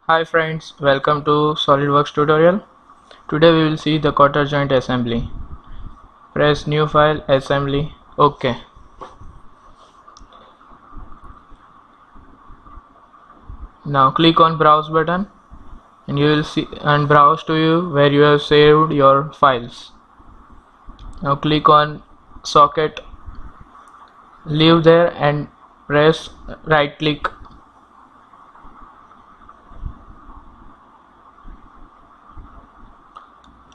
Hi friends, welcome to Solidworks tutorial. Today we will see the Cotter joint assembly. Press new file, assembly, OK. Now click on browse button and you will see and browse to you where you have saved your files. Now click on socket, leave there and press right click.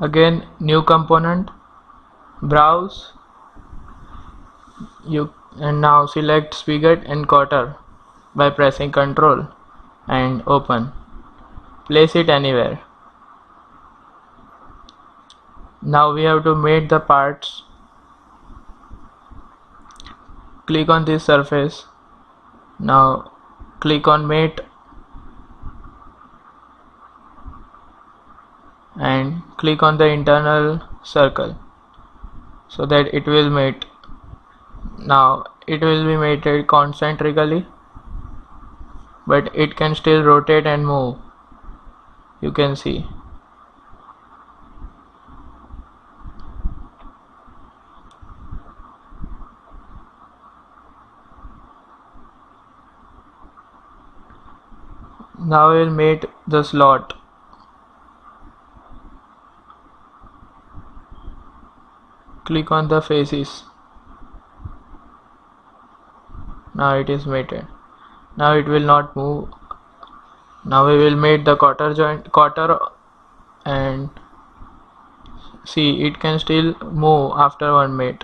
Again new component, browse and now select spigot and Cotter by pressing Ctrl and open. Place it anywhere. Now we have to mate the parts. Click on this surface. Now click on mate and click on the internal circle so that it will mate. Now it will be mated concentrically, but it can still rotate and move. You can see. Now we will mate the slot. Click on the faces. Now it is mated. Now it will not move. Now we will mate the Cotter and see it can still move after one mate.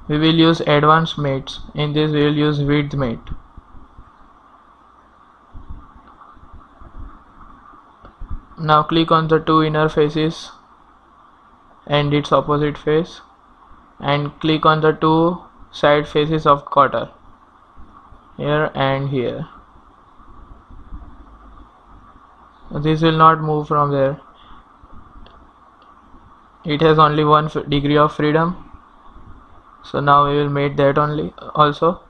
We will use advanced mates. In this we will use width mate. Now click on the two inner faces and its opposite face and click on the two side faces of Cotter, here and here. This will not move from there. It has only 1 degree of freedom. So now we will mate that also.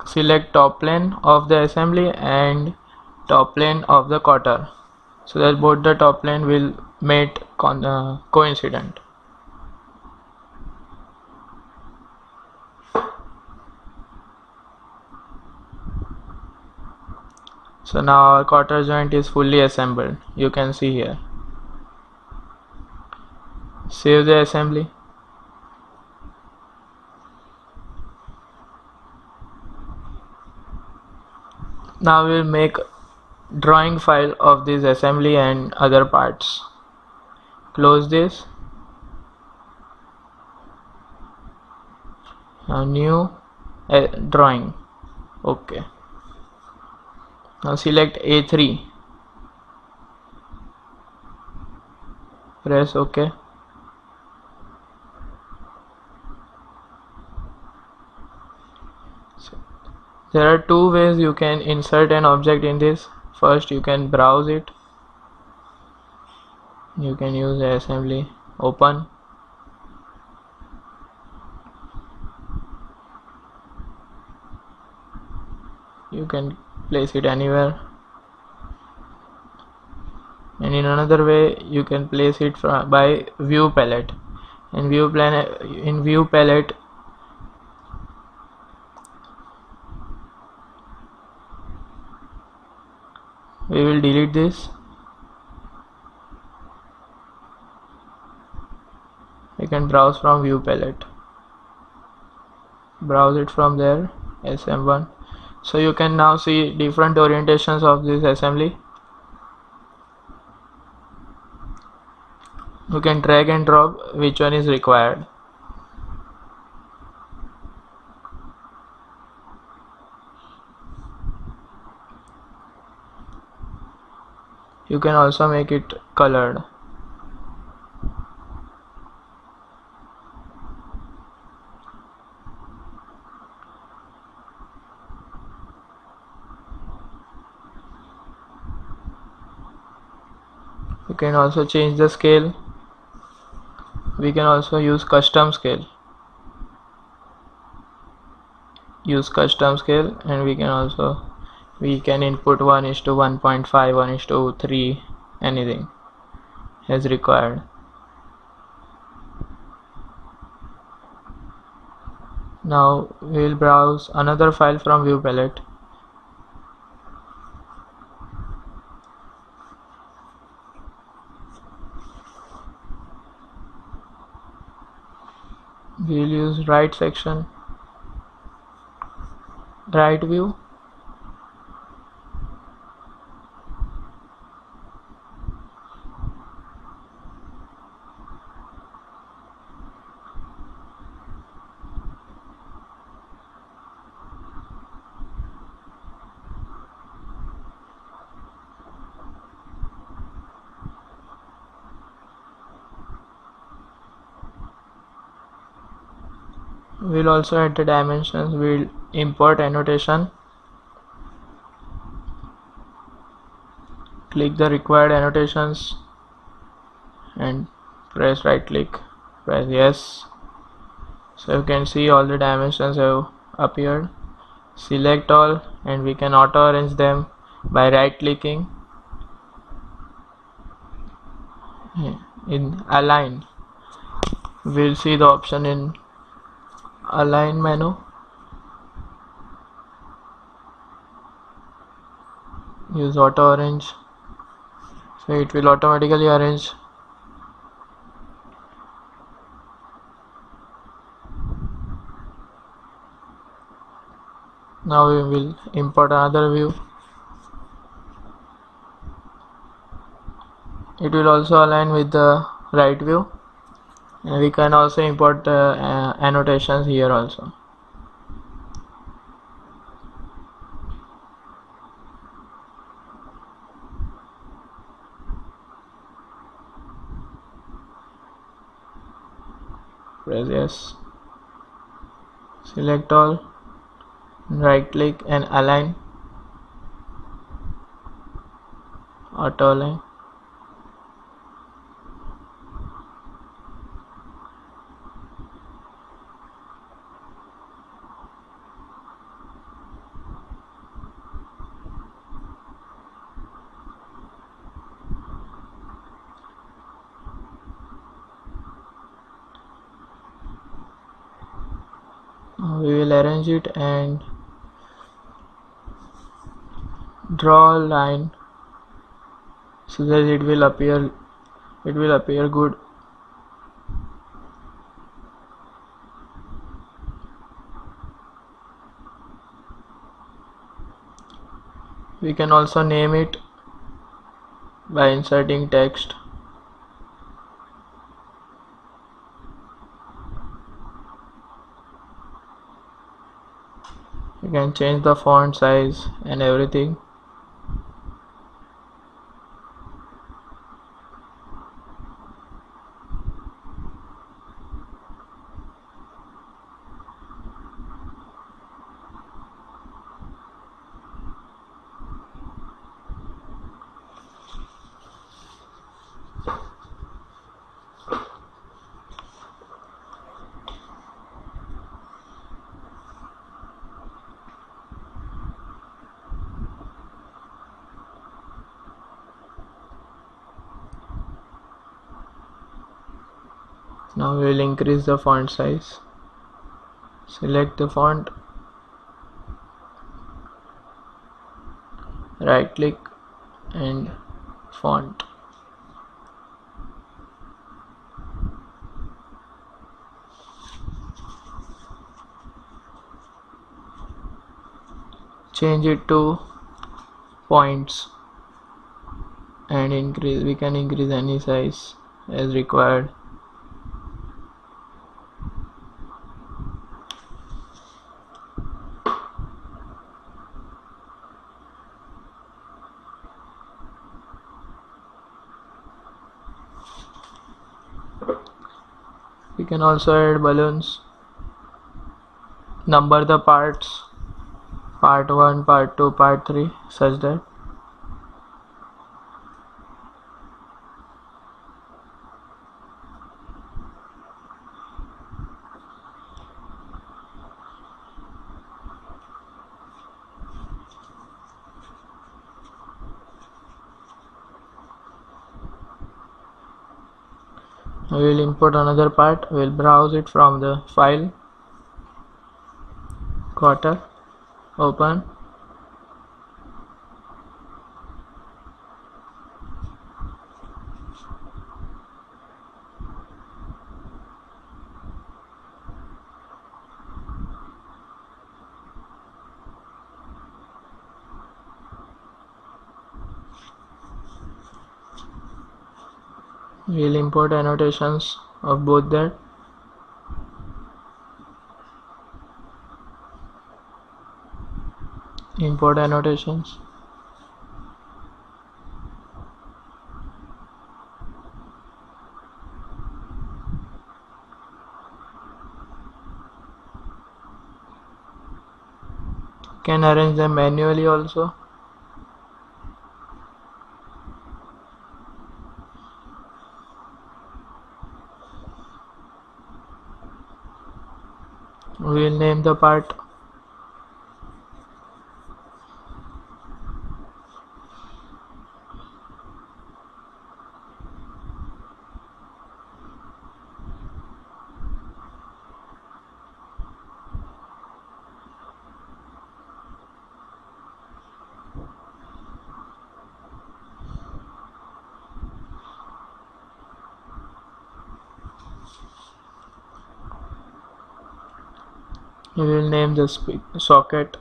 Select top plane of the assembly and top plane of the Cotter so that both the top plane will mate coincident. So now our Cotter joint is fully assembled. You can see here. Save the assembly. Now we will make drawing file of this assembly and other parts. Close this. Now new drawing. OK. Now select A3. Press OK. There are two ways you can insert an object in this. First, you can browse it. You can use the assembly, open. You can place it anywhere. And in another way, you can place it by view palette. In view palette, we will delete this. You can browse from view palette. Browse it from there, SM1. So you can now see different orientations of this assembly. You can drag and drop which one is required. You can also make it colored. You can also change the scale. We can also use custom scale. use custom scale, and we can input 1:1.5, 1:3, anything as required. Now we will browse another file from view palette. We will use right section, right view. We'll also add the dimensions. We'll import annotation. Click the required annotations and press right click, press yes. So you can see all the dimensions have appeared. Select all, and we can auto arrange them by right clicking. In align, we'll see the option in align menu. Use auto arrange, so it will automatically arrange. Now we will import another view. It will also align with the right view, and we can also import annotations here also. Press yes. Select all, right click and align, auto align. Now we will arrange it and draw a line so that it will appear good. We can also name it by inserting text. You can change the font size and everything. Now we will increase the font size. Select the font, right click and font. Change it to points and increase. We can increase any size as required. We can also add balloons. Number the parts, part 1, part 2, part 3, such that We will import another part. We will browse it from the file, Cotter, open. We will import annotations of both that. Import annotations. Can arrange them manually also. We will name the part. We will name the socket.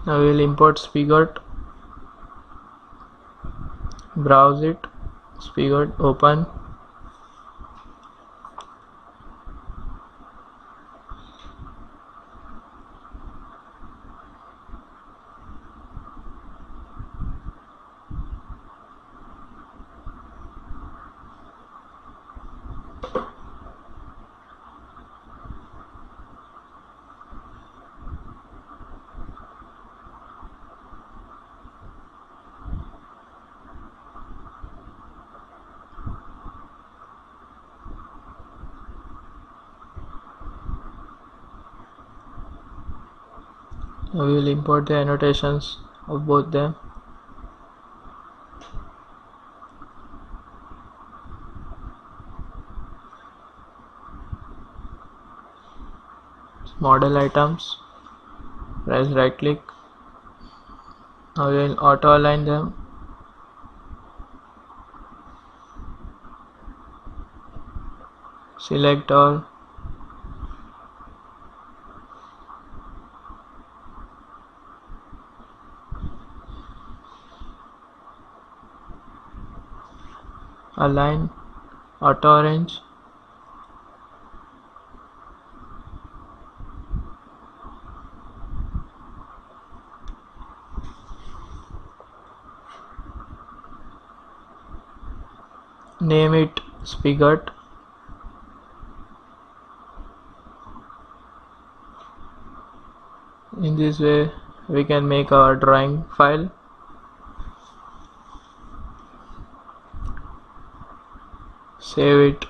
Now we will import spigot. Browse it. Spigot, open. Now we will import the annotations of both them. Model items. Press right click. Now we will auto align them. Select all. Align, auto arrange. Name it spigot. In this way we can make our drawing file. Save it.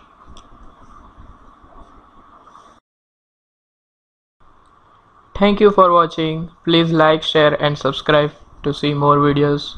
Thank you for watching. Please like, share and subscribe to see more videos.